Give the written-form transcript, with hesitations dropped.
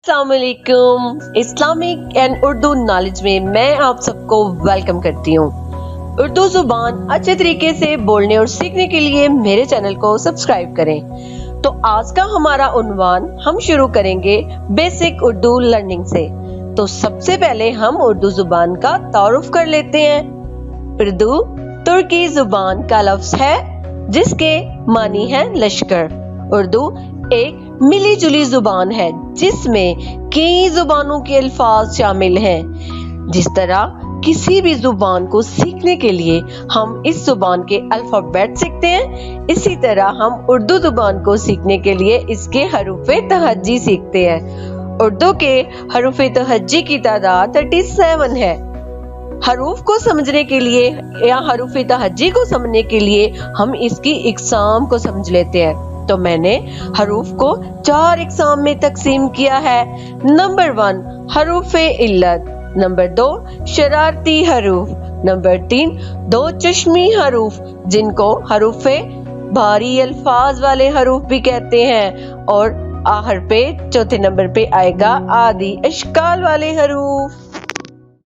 अस्सलाम वालेकुम। Islamic and Urdu knowledge में मैं आप सबको वेलकम करती हूँ। उर्दू जुबान अच्छे तरीके से बोलने और सीखने के लिए मेरे चैनल को सब्सक्राइब करें। तो आज का हमारा उन्वान हम शुरू करेंगे बेसिक उर्दू लर्निंग से। तो सबसे पहले हम उर्दू जुबान का तारुफ कर लेते हैं। उर्दू तुर्की जुबान का लफ्ज है जिसके मानी है लश्कर। उर्दू एक मिली जुली जुबान है जिसमें कई जुबानों के अल्फाज शामिल हैं। जिस तरह किसी भी जुबान को सीखने के लिए हम इस जुबान के अल्फाबेट सीखते हैं, इसी तरह हम उर्दू जुबान को सीखने के लिए इसके हरूफे तहज्जी सीखते हैं। उर्दू के हरूफे तहज्जी की तादाद 37 है। हरूफ को समझने के लिए या हरूफे तहज्जी को समझने के लिए हम इसकी इकसाम को समझ लेते हैं। तो मैंने हरूफ को 4 इकसाम में तकसीम किया है। नंबर 1 हरूफे इल्लत, नंबर 2 शरारती हरूफ, नंबर 3 दो चश्मी हरूफ जिनको हरूफे भारी अल्फाज वाले हरूफ भी कहते हैं, और आखिर पे चौथे नंबर पे आएगा आदि अशकाल वाले हरूफ।